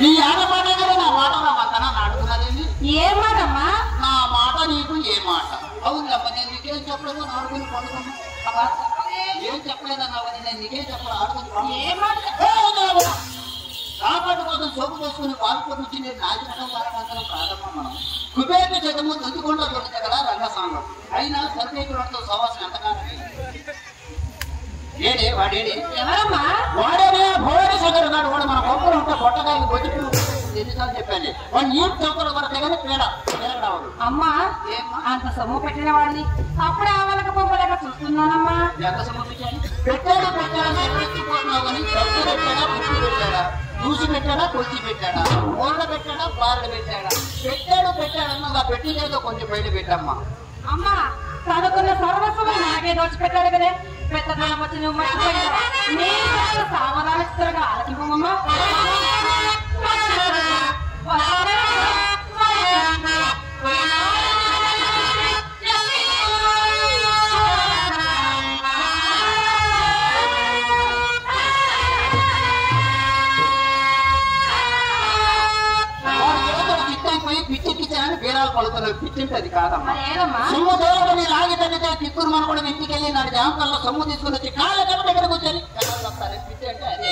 నీ ఆడమాట కదా నా మాట నా అడుగున్నదేమి? ఏ మాటమ్మా? నా మాట నీకు ఏ మాట? అవునమ్మా, నేను నీకేం చెప్పలేదు, ఆడుకుని పండుకున్నా. ఏం చెప్పలేదన్నావు, నేను నీకేం చెప్పలేదు, ఆడుకుని ఏ మాట? కాపాడు కోసం సోపు చేసుకుని పాల్పొడి నుంచి నేను రాజకీయ వారమంతరం కాదమ్మా. మనం కుబేర జగము దందుకుండా దొరికితే కదా రంగసాంగం. అయినా సర్వేకులతో సవాసం ఎంతకాలం ఏడే వాడేడే? ఎవరమ్మా? వాడేనే భోడి సగరు గారు. వాడు మన కొమ్మలు ఉంటే పొట్టకాయలు బొచ్చి ఎన్నిసార్లు చెప్పాను. వాడు నీటి చౌకల వరకు కానీ పేరాడు. అమ్మా, అంత సొమ్ము పెట్టిన వాడిని అప్పుడే ఆవలక పొంపలేక చూస్తున్నానమ్మా. ఎంత సొమ్ము పెట్టాను? పెట్టాడా ఎక్కడిపోతున్నావు అని డబ్బు పెట్టాడా, పుట్టు పెట్టాడా, చూసి పెట్టాడా, కొద్ది పెట్టాడా, మూల పెట్టాడా, బారలు పెట్టాడన్నదా పెట్టిందేదో కొంచెం బయట పెట్టమ్మా. అమ్మా, తనకున్న సర్వస్వం నాకే దోచిపెట్టాడు కదే. పెద్దతనం వచ్చి నువ్వు మర్చిపోయావా? నేను సావధానిస్తుగా ఆలకింపమ్మా. పిచ్చికిచ్చానని బీరాలు పలుకున్నారు. పిచ్చింటే అది కాదమ్మా. ఏదమ్మా? సొమ్ము దోరని లాగి తగ్గితే కిక్కురు మన కూడా ఇంటికి వెళ్ళి నాడు జామకాల్లో సొమ్ము తీసుకుని వచ్చి కాళ్ళ కట్ట దగ్గర కూర్చొని వస్తారు. పిచ్చి అంటే అదే.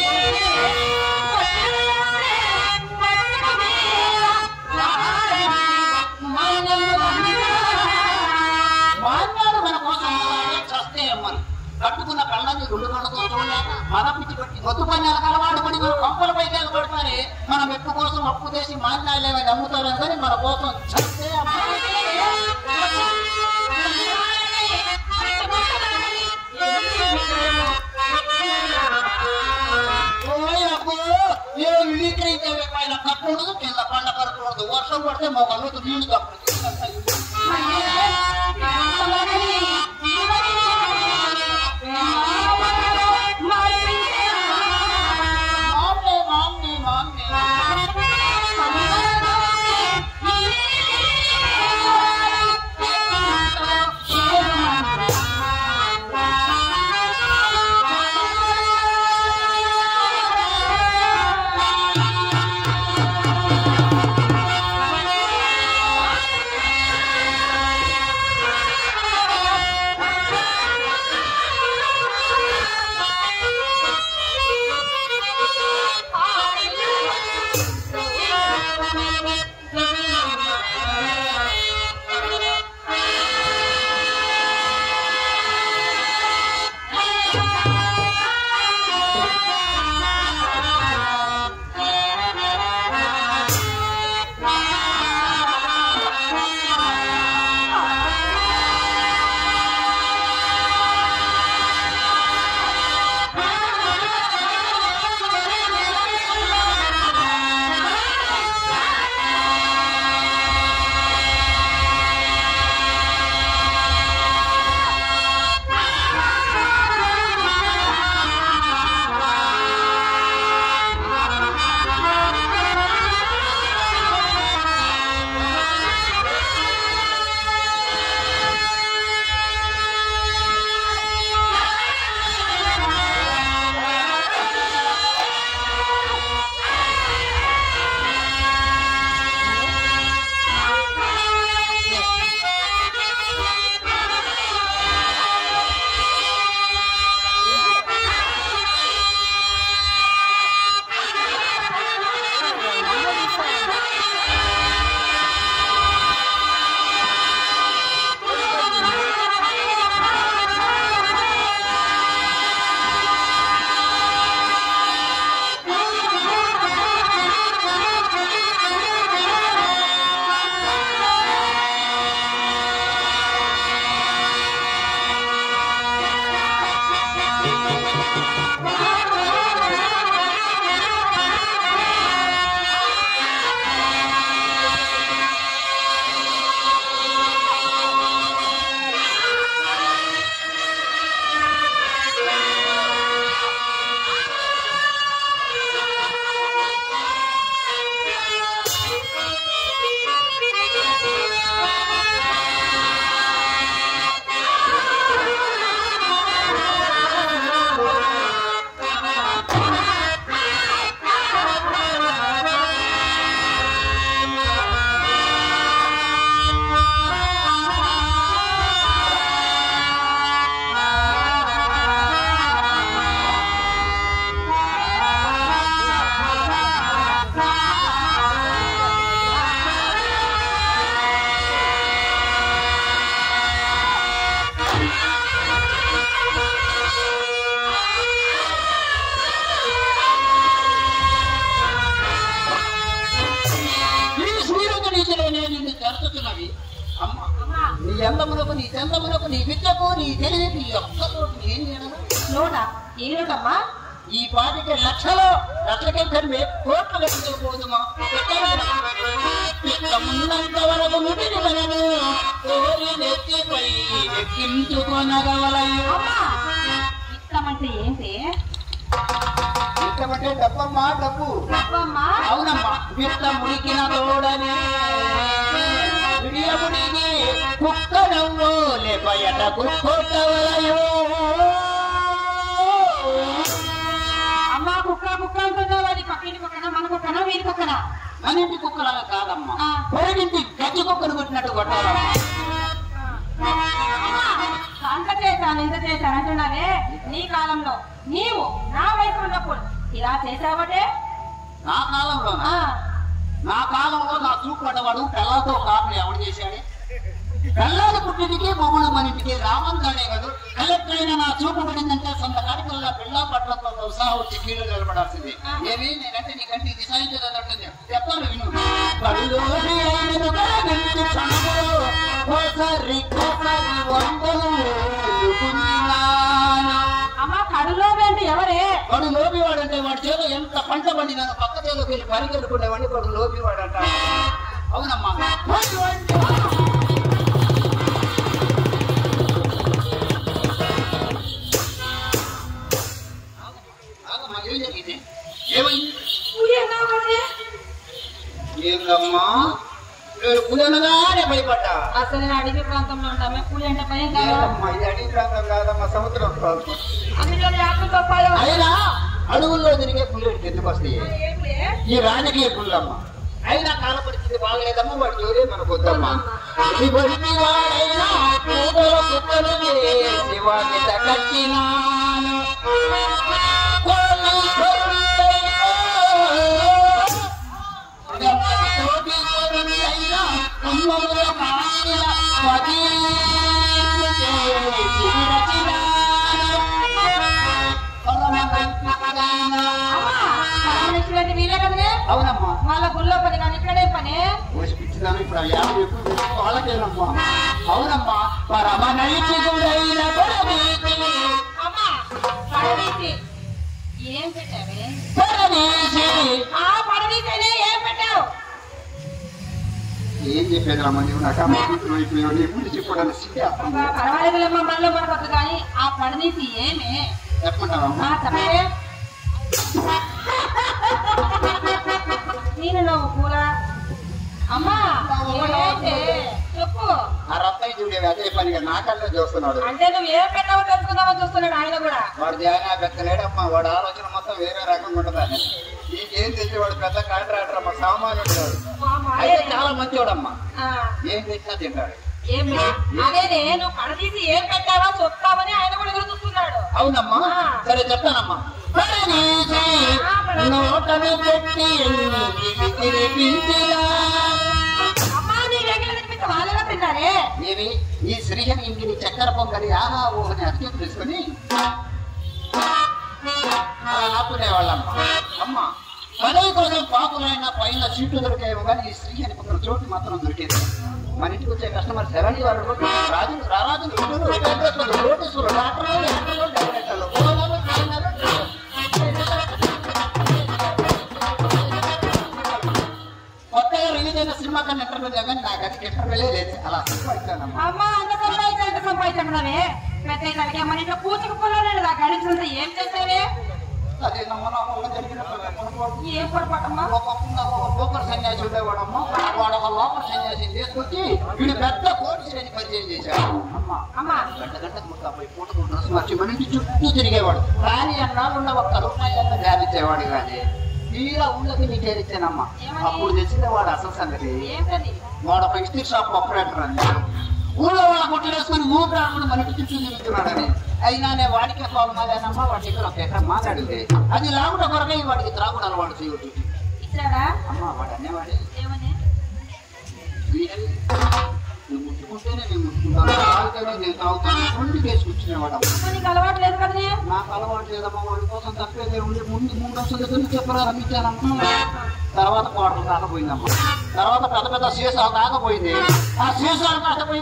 మాన్యాలు మన కోసం చస్తే అమ్మని కట్టుకున్న కళ్ళని రెండు కళ్ళతో చూడలేక మన పిచ్చి పట్టి గొత్తు పన్యాలకు అలవాటు పడి మన కంపల పైకి పడతారే. మన మెట్టు కోసం అప్పు చేసి మాన్యాలు ఏమైనా అమ్ముతారని కానీ మన కోసం చస్తే పైన కట్టకూడదు, కింద పండ కట్టకూడదు. వర్షం పడితే మా కళ్ళతో నీళ్లు తప్పదు. వచ్చుతున్నవి అమ్మ. నీ ఎందములకు నీ చందములకు నీ విద్యకు నీ తెలివికి ఒక్కతో ఏం చేయను లోనా ఏమిటమ్మా? ఈ పాటికి లక్షలకే కోట్ల వెతుకోబోదుమా ముందంత వరకు నుడిని వలను కోరి నెత్తిపై ఎక్కించుకొనగలయు. ఇష్టమంటే ఏంటి? ఇష్టమంటే డబ్బమ్మా, డబ్బు. అవునమ్మా. విత్త ముడికిన తోడనే విడియముడిని కుక్క నవ్వు లేపయట కుక్కొట్టవలయు. అమ్మా కుక్క కుక్క అంటున్నావు, అది పక్కింటి కుక్కనా మన కుక్కనా వీరి కుక్కనా? మన ఇంటి కుక్కలాగా కాదమ్మా, పొరగింటి గజ్జి కుక్కను కొట్టినట్టు కొట్టాలమ్మా. అంత చేశాను ఇంత చేశాను అంటున్నావే, నీ కాలంలో నీవు నా వయసు ఉన్నప్పుడు ఇలా చేసావటే? నా కాలంలో నా చూపు పడ్డవాడు పిల్లలతో కాపులు ఎవడు చేశాడే? పిల్లలు పుట్టింటికి మొగుడు మన ఇంటికి రామంతాడే కాదు. కలెక్టర్ అయినా నా చూపు పడిందంటే సొంత కాడికల్లా పిల్ల పట్లతో ఉత్సాహం వచ్చి కీళ్ళు నిలబడాల్సింది. ఏమి నేనంటే నీకంటే ఇది సాధించదంటుంది. చెప్తాను విను. అమ్మా కడులోబి అంటే ఎవరే? వాడు లోబివాడంటే వాడి చేలో ఎంత పంట పండినా పక్క చేలోకి వెళ్ళి పరిగెడుకునేవాడిని వాడు లోబివాడంట. అవునమ్మా. ఏమిటమ్మా పులనగానే భయపడ్డా? అసలు నేను అడవి ప్రాంతంలో ఉంటామే, పూలు అంటే భయం ఇది అడవి ప్రాంతం కాదమ్మా, సముద్రం ప్రాంతం. అందులో అయినా అడవుల్లో తిరిగే పుల్లెడికి ఎందుకు వస్తాయి? ఈ రాజకీయ పుల్లమ్మ అయినా కాల పరిస్థితి బాగలేదమ్మా, వాడి జోరే మనకు వద్దమ్మా. కట్టినాను వీలే కదనే. అవునమ్మా. వాళ్ళ గుళ్ళో పని కానీ ఇక్కడే పని పిచ్చిదాను. ఇప్పుడు వాళ్ళకేనమ్మా. అవునమ్మా. పరమనైతి గుడైన అమ్మా పడవీసి ఏం పెట్టావే? ఆ పడవీసనే ఏం పెట్టావు? ఏం చెప్పేది రమ్మ, నువ్వు నాకు అయిపోయావు. నీ ముందు చెప్పడానికి పర్వాలేదులేమ్మా, మనలో మనకొద్దు కానీ ఆ పడవీసి ఏమే చెప్పమంటావమ్మా? చెప్పే. నేను నవ్వు పూల అమ్మా చెప్పు. ఆ రత్తయ్య చూడే అదే పనిగా నాకల్లో చూస్తున్నాడు. అంటే నువ్వు ఏం పెట్టావో తెలుసుకుందామని చూస్తున్నాడు ఆయన కూడా. వాడు ధ్యాన పెద్దలేడమ్మా, వాడు ఆలోచన మొత్తం వేరే రకంగా ఉంటుందని. నీకేం తెలిసి వాడు పెద్ద కాంట్రాక్టర్ అమ్మా, సామాన్యుడు కాదు. అయితే చాలా మంచివాడమ్మా, ఏం తెచ్చినా తింటాడు. అదే నువ్వు కడదీసి ఏం పెట్టావో చెప్తావని ఆయన కూడా ఎదురు చూస్తున్నాడు. అవునమ్మా. సరే చెప్తానమ్మా. నోటను పెట్టి అమ్మా నీ రేగిల తినిపిస్తే వాళ్ళెలా తిన్నారే? ఏమి ఈ శ్రీహరి ఇంటిని చక్కెర పొంగలి ఆహా ఓ అని అర్థం తీసుకుని ఆపుకునేవాళ్ళమ్మా. అమ్మ పదవి కోసం పాపులైనా పైన సీట్లు దొరికేమో కానీ ఈ శ్రీహరి పక్కన చోటు మాత్రం దొరికేది. మన ఇంటికి వచ్చే కస్టమర్ 70 వాళ్ళు రాజులు రారాజులు నోటీసులు డాక్టర్లు డైరెక్టర్లు కొత్తగా రిలీజ్ అయిన సినిమా కన్నా ఇంటర్వ్యూ కానీ నాకు అది ఇంటర్వ్యూలే లేదు. అలా సంపాదించానమ్మా. అమ్మా అంత సంపాదించాడే పెద్ద మన ఇంట్లో పూచకు పొలాడు ఆ గడించంతా ఏం చేసావే? అదే నమ్మనమ్మగా జరిగిన ఏం పొరపాటమ్మా? లోకల్ సన్యాసి ఉండేవాడమ్మా, వాడు ఒక లోకల్ సన్యాసిని తీసుకొచ్చి వీడు పెద్ద కోటీశ్వరిని పరిచయం చేశాడు. అమ్మా గంటకు 30 పూటకు డ్రెస్ మార్చి మన ఇంటి చుట్టూ తిరిగేవాడు. కానీ అన్నాళ్ళు ఉన్న ఒక్క రూపాయలన్నా ధ్యానించేవాడు కానీ తీరా ఊళ్ళకి నీ చేరిచ్చానమ్మా. అప్పుడు తెచ్చిన వాడు అసలు సంగతి వాడు ఒక ఇస్టిక్ షాప్ ఆపరేటర్ అని ఊళ్ళో వాళ్ళ కొట్టలేసుకుని ఊపిరాడు మన ఇంటి చుట్టూ తిరుగుతున్నాడని. అయినా నేను వాడికి కావాలమ్మా, వాడి దగ్గర ఒక ఎకరం మాట్లాడింది. అది లాగుట కొరకై వాడికి త్రాగుడు అలవాటు చేయవచ్చు. అమ్మా వాడు అనేవాడే నువ్వు ముట్టుకుంటేనే నేను ముట్టుకుంటాను, తాగితేనే నేను తాగుతాను. ముందు చేసుకొచ్చినవాడు. అలవాటు లేదు కదా? నాకు అలవాటు లేదమ్మా. వాడి కోసం తప్పేదే ఉండి ముందు 3 రోజుల దగ్గర చెప్పరా రమ్మించానమ్మా. తర్వాత కోటలు దాకపోయిందమ్మా. తర్వాత పెద్ద పెద్ద సీసాలు దాకపోయింది. ఆ సీసాలు దాకపోయి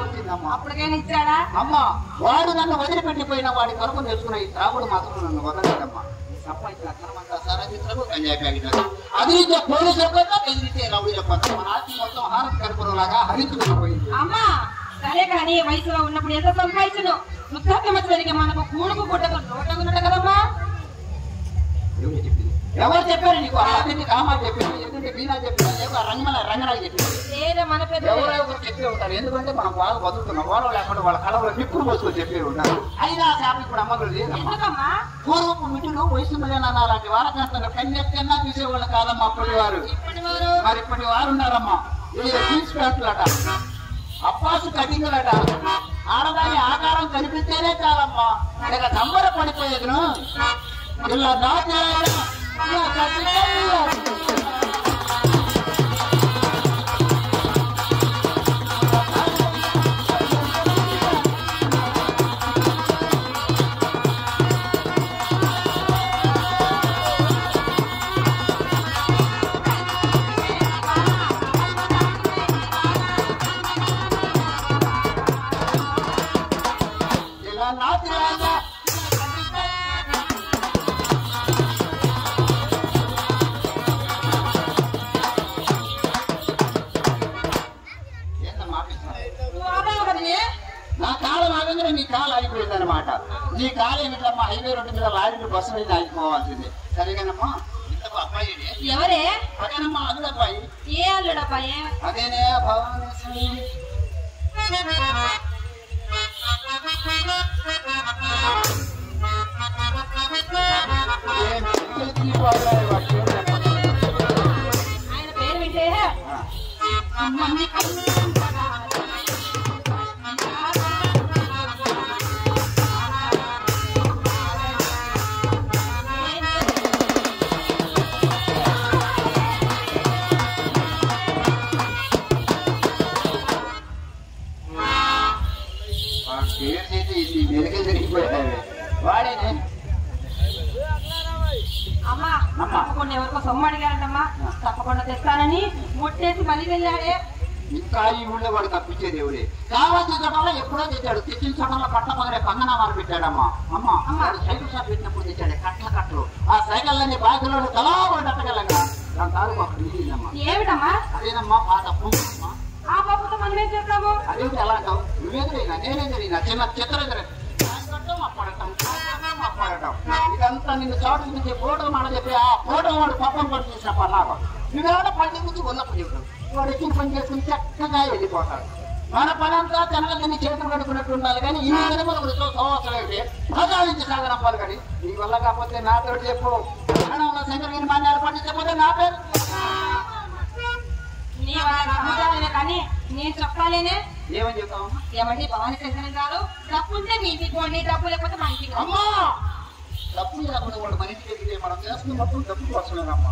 వచ్చిందమ్మా. అప్పటికైనా ఇచ్చాడా? అమ్మా వాడు నన్ను వదిలిపెట్టిపోయిన వాడి కొరకు నేర్చుకున్న ఈ త్రాగుడు మాత్రం నన్ను వదలలేదమ్మా. సంపాదించిన అక్రమంగా సారాధించడం గంజాయి ప్యాకెట్ అది పోలీసులకు ఎదిరితే రౌడీలకు మన ఆస్తి మొత్తం హారతి కర్పూరంలాగా హరించుకుపోయింది. అమ్మా సరే కానీ వయసులో ఉన్నప్పుడు ఎంత సంపాదించను వృద్ధాప్యం వచ్చేసరికి మనకు కూడుకు గుడ్డకు లోటగున్నట్టు కదమ్మా. ఎవరు చెప్పారు నీకు? అలాంటి కామా చెప్పారు, ఎందుకంటే బీనా చెప్పారు, రంగనాలు చెప్పారు, మన పెద్ద ఎవరెవరు చెప్పే ఉంటారు. ఎందుకంటే మనం బాగా బతుకుతున్నాం. వాళ్ళు లేకుండా వాళ్ళ కళలో నిప్పులు పోసుకొని చెప్పే ఉంటారు. అయినా శాప ఇప్పుడు అమ్మలు లేదమ్మా. పూర్వపు మిటులు వయసు మళ్ళీ అలాంటి వాళ్ళకంటే కన్నెక్కన్నా చూసేవాళ్ళు కాదమ్మా అప్పటి వారు. మరి ఇప్పటి వారు ఉన్నారమ్మా. ఇది జీన్స్ ప్యాంటులట, అప్పాసు కటింగులట, ఆడదాని ఆకారం కనిపిస్తేనే చాలమ్మా ఇక నంబర పడిపోయేదును. ఇలా దాటి నా కాలం ఆగంగానే నీ కాలు ఆగిపోయింది అనమాట. నీ కాలు ఏమిటమ్మా? హైవే రోడ్డు మీద లారీలు బస్సు మీద ఆగిపోవాల్సింది. సరేగానమ్మా. ఇంతకు అబ్బాయి ఎవరే? అదేనమ్మా అల్లుడబ్బాయి. ఏ అల్లుడబ్బాయి? అదేనే భవానీ. ఆయన పేరు వింటే వాడేనే అమ్మా తప్పకుండా ఎవరికో సొమ్ము అడిగాడంటమ్మా. తప్పకుండా తెస్తానని ముట్టేసి మళ్ళీ వెళ్ళాడే. ఇంకా ఈ ఊళ్ళో వాడు తప్పించే దేవుడే. కావాల్సిన చోటలో ఎప్పుడో తెచ్చాడు. తెచ్చిన చోటలో కట్ల పగలే కంగనామాలు పెట్టాడమ్మా. అమ్మ సైకిల్ షాప్ పెట్టినప్పుడు తెచ్చాడు కట్టలు. ఆ సైకిళ్ళని బాధ్యులు తలా పట్టగలంగా దాని తాలూకు అక్కడ నిలిచిందమ్మా. ఏమిటమ్మా? అదేనమ్మా పాత పూమా. ఆ పప్పుతో మనం ఏం చేస్తాము? అదేంటి ఎలా అంటావు? నువ్వేదైనా నేనేదైనా చిన్న చిత్ర అప్పాడటం ఇదంతా నిన్ను చాటు నుంచి ఫోటో మాట చెప్పి ఆ ఫోటో వాడు పప్పం పని చేసిన పన్నాక నువ్వేడ పని నుంచి ఉన్నప్పుడు చెప్తాడు. వాడు ఎక్కిన పని చేసుకుని చక్కగా వెళ్ళిపోతాడు. మన పని అంతా తెనగలని చేతులు కడుకున్నట్టు ఉండాలి. కానీ ఈ విధములు సంవత్సరం అయితే ప్రజావించి సాగనప్పాలి. కానీ నీ వల్ల కాకపోతే నా పేరు చెప్పు. ప్రాణంలో శంకరగిరి మాన్యాలు పండించకపోతే నా పేరు. నీ వాళ్ళ కానీ నేను చెప్పాలేనే. ఏమని చెప్తావు? ఏమండి భవానీ శంకరన్ గారు, డబ్బు ఉంటే మీ ఇంటికి పోండి, డబ్బు లేకపోతే మా ఇంటికి. అమ్మా డబ్బు లేకుండా వాడు మన ఇంటికి ఎదిగితే మనం చేసుకున్న మొత్తం డబ్బు వస్తున్నారమ్మా.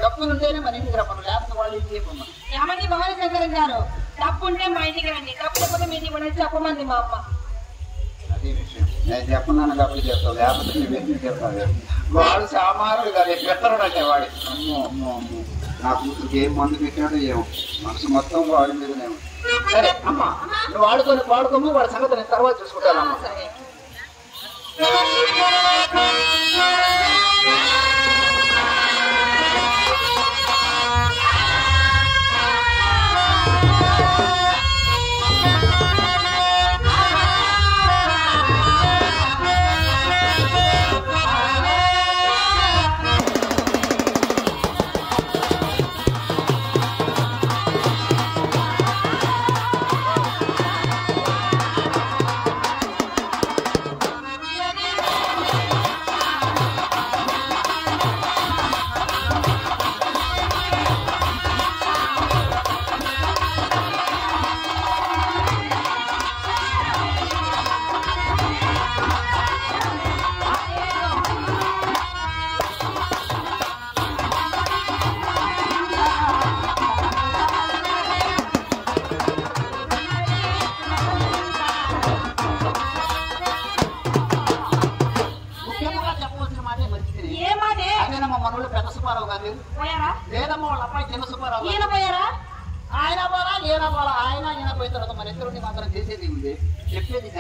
డబ్బులు ఉంటేనే మన ఇంటికి రమ్మను, లేకపోతే వాళ్ళు ఇంటికి పోమను. ఏమండి భవానీ శంకరన్ గారు, డబ్బు ఉంటే మా ఇంటికి రండి, డబ్బు లేకపోతే మీ ఇంటికి పోండి చెప్పమంది మా అమ్మ. అదే విషయం. నేను చెప్పన్నాను కాబట్టి చెప్తావు, లేకపోతే నువ్వు ఎందుకు చెప్తావు? వాడు సామానుడు కాదు, పెట్టరు అంటే వాడి. అమ్మో అమ్మో అమ్మో నా కూతురికి ఏం మందు పెట్టినాడో ఏమో, మనసు మొత్తం వాడి మీదనేమో. సరే అమ్మా నువ్వు వాడుకోము, వాడి సంగతి నేను తర్వాత చూసుకుంటాను. సరే పోయారా? లేదమ్మా, వాళ్ళ అబ్బాయి చిన్న సుబ్బారావు ఈయన పోయారా? ఆయన పోలా ఈయన పోలా. ఆయన పోయిన తర్వాత మన ఇద్దరుండి మాత్రం చేసేది ఉంది, చెప్పేది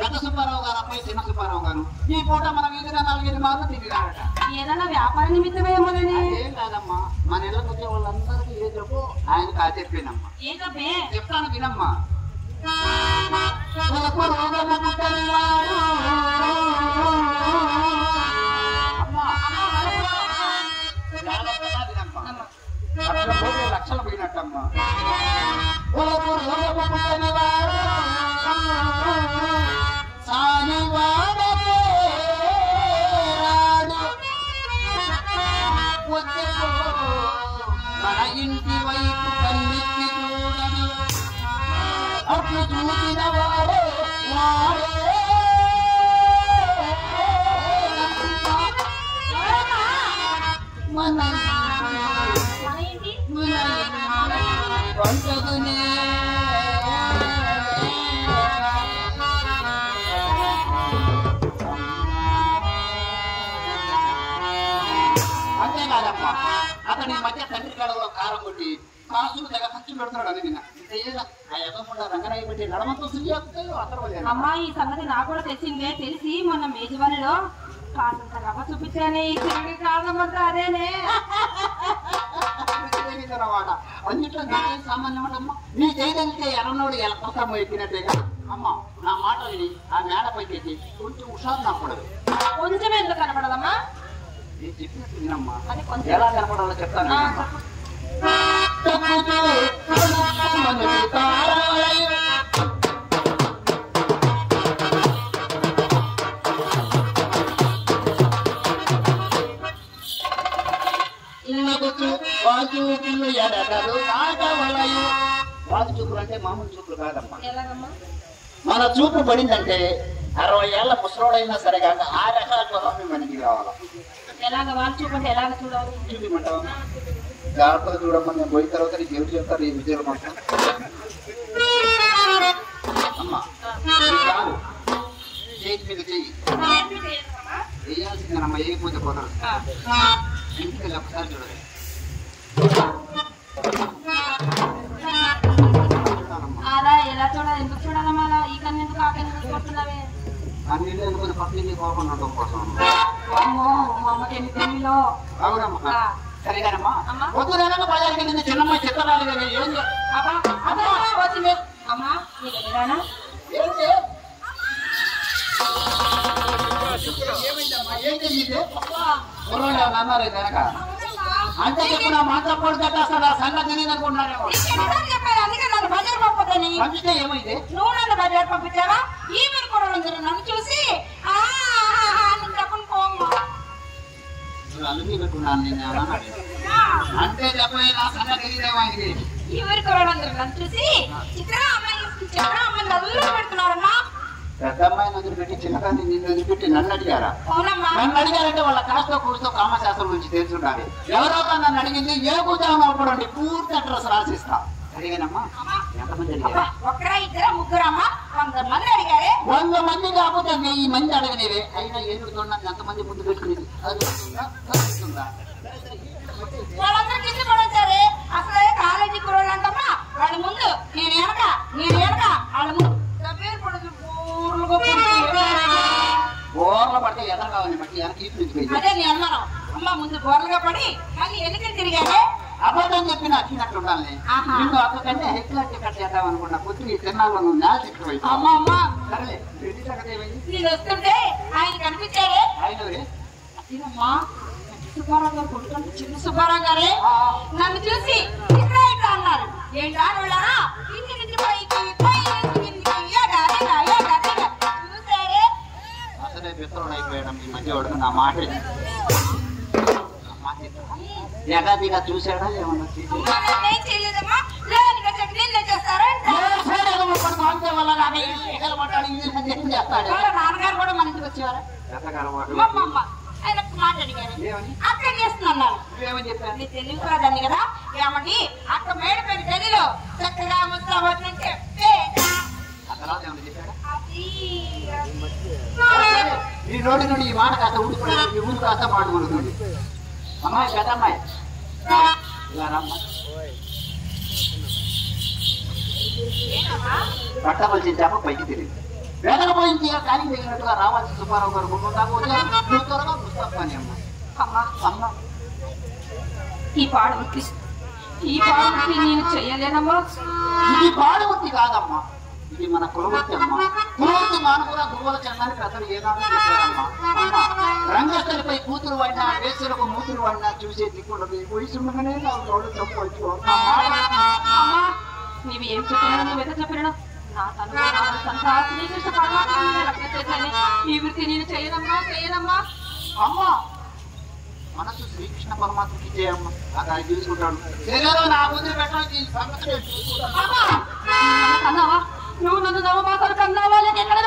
పెద్ద సుబ్బారావు గారు అబ్బాయి చిన్న సుబ్బారావు గారు ఈ పూట మనం వీధిలో 4-5 మార్లు తిరిగారట. ఏదన్నా వ్యాపార నిమిత్తమేమోనని. ఏం కాదమ్మా, మన ఇళ్ళకి వచ్చే వాళ్ళందరికీ ఏ చెప్పు ఆయన కాదు చెప్పానమ్మా. ఏం చెప్పే? చెప్తాను వినమ్మా. లక్షలు పోయినట్టమ్మా. మన ఇంటి వైపు కన్నెత్తి చూడని అటు చూసిన వాడే మన వంటగునే అంతేకాదమ్మా, అతని మధ్య తండ్రి కడవలో కారం కొట్టి కాసులు తెగ ఖర్చు పెడతాడు అని విన్నా. ఆ ఎదకుండా రంగరాయి పెట్టి నడమంతో అమ్మా, ఈ సంగతి నాకు కూడా తెలిసిందే. తెలిసి మొన్న మేజవానిలో కాసంత రవ్వ చూపించానే ఈ తిరిగి కారణం అంతా అదేనే. అన్నిట్లో నీకేం సామాన్యం ఉండమ్మా. నీ చేయగలిగితే ఎర్రనోడు ఎలా కొత్త ఎక్కినట్టేగా అమ్మా. నా మాట విని ఆ మేడపైకి ఎక్కి కొంచెం హుషారు నాకూడదు. కొంచెం ఎందుకు కనపడదమ్మా? నేను చెప్పినట్టు వినమ్మా, ఎలా కనపడాలో చెప్తాను. వాజుపులు ఎడగలు కాటవలయు. వాజు చూపులు అంటే మామూలు చూపులు కాదమ్మా. మన చూపు పడిందంటే 60 ఏళ్ల ముసలోడైనా సరే కాక ఆ రకాల స్వభావం మనకి కావాలి. ఎలాగ వాళ్ళు చూపండి, ఎలాగ చూడాలి చూపిమంటావా? జాగ్రత్తగా చూడమ్మా. నేను పోయిన తర్వాత నీకు ఏమి చెప్తారు ఈ విజయాలు మాట. అమ్మా చాలు, చేతి మీద చెయ్యి వేయాల్సిందేనమ్మా. వేయకపోతే పోతారు. ఇంటికి వెళ్ళి ఒకసారి చూడాలి. అలా ఎలా చూడాలి? ఎందుకు చూడాలమ్మా? అలా ఈ కన్ను ఎందుకు ఆ కన్ను చూస్తున్నావే? అన్ని ఎందుకు పక్కన కోపం ఉండడం కోసం. అమ్మో, మా అమ్మకి ఎన్ని తెలివిలో. అవునమ్మా, సరేగానమ్మా. పొద్దున బజార్కి నిన్న చిన్నమ్మాయి చిత్తరాలు ఏం వచ్చింది అమ్మా. నీకు ఏంటి ఏమైందమ్మా? ఏం తెలియదు అన్నారు కనుక అంటే చెప్పు. నా మాట పోటీ కట్టేస్తాడు. ఆ సంగతి తెలియదు అనుకుంటున్నారేమో. పంపిస్తే ఏమైంది? నువ్వు నన్ను బజార్ పంపించావా? ఈ మీరు కూడా నన్ను చూసి అందుకే పెట్టుకున్నాను నేను. అంటే చెప్పే నా సంగతి తెలియదేమో ఆయనకి. ఈ ఊరి కొరలందరూ నన్ను చూసి చిత్ర అమ్మాయి నల్లు పెడుతున్నారమ్మా. పెద్ద అమ్మాయిని వదిలిపెట్టి చిన్నదాన్ని నిన్ను వదిలిపెట్టి నన్ను అడిగారా? నన్ను అడిగారంటే వాళ్ళ కాస్తో కూర్చో కామశాస్త్రం గురించి తెలుసుండాలి. ఎవరో నన్ను అడిగింది ఏ కూర్చోమో అప్పుడు పూర్తి అడ్రస్ రాసిస్తా. అడిగానమ్మా. ఎంతమంది అడిగారు? ఒకరా ఇద్దరా ముగ్గురమ్మా? 100 మంది అడిగారే. 100 మంది కాకపోతే 1000 మంది అడగనేవే. అయినా ఏడుతున్నా ఎంతమంది ముందు పెట్టుకునేది వాళ్ళందరూ కింద పడొచ్చారే. అసలే కాలేజీ కుర్రోళ్ళు అంటమ్మా. వాళ్ళ ముందు నేను వెనక వాళ్ళ ముందు బోర్ల పడితే ఎదర కావాలి మట్టి వెనక. అదే నేను అన్నాను అమ్మ. ముందు బోర్లుగా పడి మళ్ళీ ఎన్నికలు తిరిగానే. అబద్ధం చెప్పి నచ్చినట్టు ఉండాలి. నిన్ను అక్కడికంటే ఎక్కువ టికెట్ చేద్దాం అనుకున్నా. కొద్ది తిన్నాళ్ళు నువ్వు నేల ఎక్కువ. అమ్మ అమ్మ సరేలే, ఏమైంది? నేను వస్తుంటే ఆయన కనిపించారే. ఆయన అమ్మా సుబ్బారావు గారు కొడుకుంటే చిన్న సుబ్బారావు గారే నన్ను చూసి ఇట్లా అన్నారు. ఏంటా వాళ్ళరా ఇంటి నుంచి పైకి చూసారే. అసలే విత్తనం అయిపోయాడు ఈ మధ్య వాడు. నా మాట ఎగాదిగా చూసాడా ఏమన్నా? నాన్నగారు కూడా మన ఇంటికి వచ్చేవారు. ఆయనకు మాట అడిగారు. అక్కడ చేస్తున్నారు. తెలివి కాదండి కదా. ఏమండి అక్క మేడ పైన గదిలో చక్కగా ముస్తాబట్లంటే ఈ రోడ్డు నుండి ఈ మాట కాస్త ఊడిపోయి ఊరు కాస్త పాడుకుంటుంది. అమ్మాయి పెద్దమ్మాయి ఇలా రమ్మా. పట్టవలసిన చేప పైకి తిరిగి వెదకపోయింది కానీ దిగినట్టుగా రావాల్సిన సుబ్బారావు గారు నువ్వు త్వరగా పుస్తకాన్ని అమ్మా. అమ్మా అమ్మా ఈ పాడవృత్తి నేను చెయ్యలేనమ్మా. ఇది పాడవృత్తి కాదమ్మా, ఇది మన కులవృత్తి అమ్మా. కులవృత్తి మానవుల గురువుల చందాన్ని పెద్దలు ఏనాడు చెప్పారమ్మా. అమ్మా రంగస్థలిపై కూతురు వాడినా వేసులకు మూతురు వాడినా చూసే దిక్కున్నది వయసుండగానే నాకు తోడు తప్పు. అమ్మా నీవు ఏం చెప్పినా నువ్వెంత చెప్పినా నా తను శ్రీకృష్ణ పరమాత్మ లగ్నం చేశాను. ఈ వృత్తి నేను చేయనమ్మా. అమ్మా మనసు శ్రీకృష్ణ పరమాత్మకి చేయమ్మా, అది ఆయన చూసుకుంటాడు. శరీరం నా ముందు పెట్టడానికి కన్నావా నువ్వు నన్ను నవమాసాలు కన్నావా లేక ఎక్కడ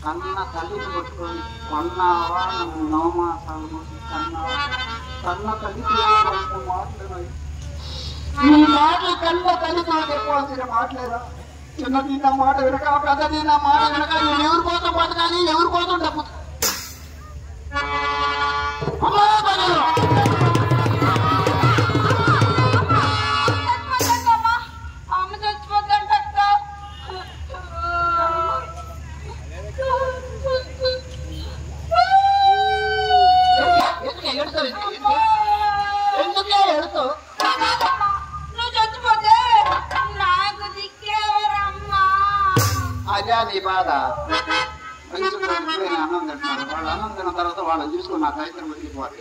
కన్న తల్లిని కొట్టుకొని కొన్నావా నువ్వు నవమాసాలు కన్నావా? కన్న తల్లికి మాట్లాడాలి నీ మాటలు కన్న తల్లితో చెప్పాల్సిన మాటలేదా? చిన్నది నా మాట వెనక పెద్దది నా మాట వెనక నేను ఎవరి కోసం బతకాలి, ఎవరి కోసం డబ్బు అమ్మ చచ్చిపోద్దంట. ఎందుకే ఎడుతావు? నువ్వు చచ్చిపోతే నాకు దిక్కేవరమ్మా. అదే నీ బాధ. అన్నం తింటారు, వాళ్ళు అన్నం తిన్న తర్వాత వాళ్ళని చూసుకుని నాకు అయితే వెళ్ళిపోవాలి.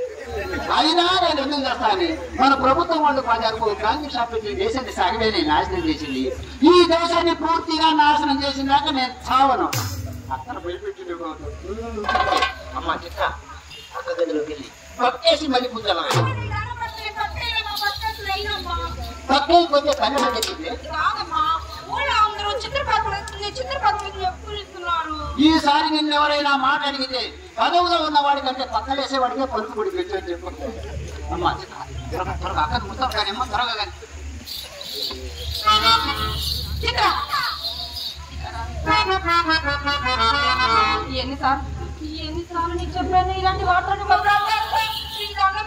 అయినా నేను ఎందుకు చేస్తాను? మన ప్రభుత్వం వాళ్ళు ప్రజలకు గాంధీ షాప్ దేశాన్ని సాగవేని నాశనం చేసింది. ఈ దేశాన్ని పూర్తిగా నాశనం చేసినాక నేను చావను. అక్కడ భయపెట్టి అమ్మ చిక్క అక్క దగ్గరికి వెళ్ళి పక్కేసి మళ్ళీ పూజలు పక్కే కొంచెం కన్నడ తెచ్చింది. ఈసారి నిన్ను ఎవరైనా మాట అడిగితే పదవులో ఉన్నవాడి కంటే పక్కలేసేవాడికే పలుకు పొడి పెట్టని చెప్పు. అమ్మా త్వరగా అక్కడ ముస్తాం కానీ అమ్మ త్వరగా కానీ ఎన్నిసార్లు నీకు చెప్పాను ఇలాంటి వాటర్ అన్నం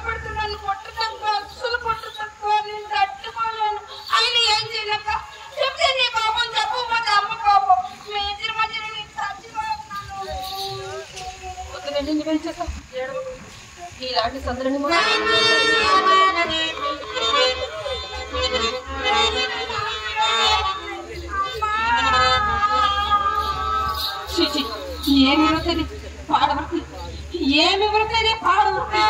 పెడుతున్నాను. పొట్టు తక్కువ అస్సలు పొట్టు తక్కువ నేను తట్టుకోలేను. ఆయన ఏం చేయలేక చెప్తే నీ పాపం చెప్పకపోతే అమ్మ పాపం మీ ఇద్దరి మధ్యలో నీకు చచ్చిపోతున్నాను. వద్దులేండి నువ్వేం చేస్తావు? ఇలాంటి సందడిని ఏమి వృత్తి పాడవృత్తి, ఏమి వృత్తి పాడవృత్తి.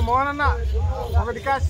మోహన్ అన్న ఒకటి క్యాష్.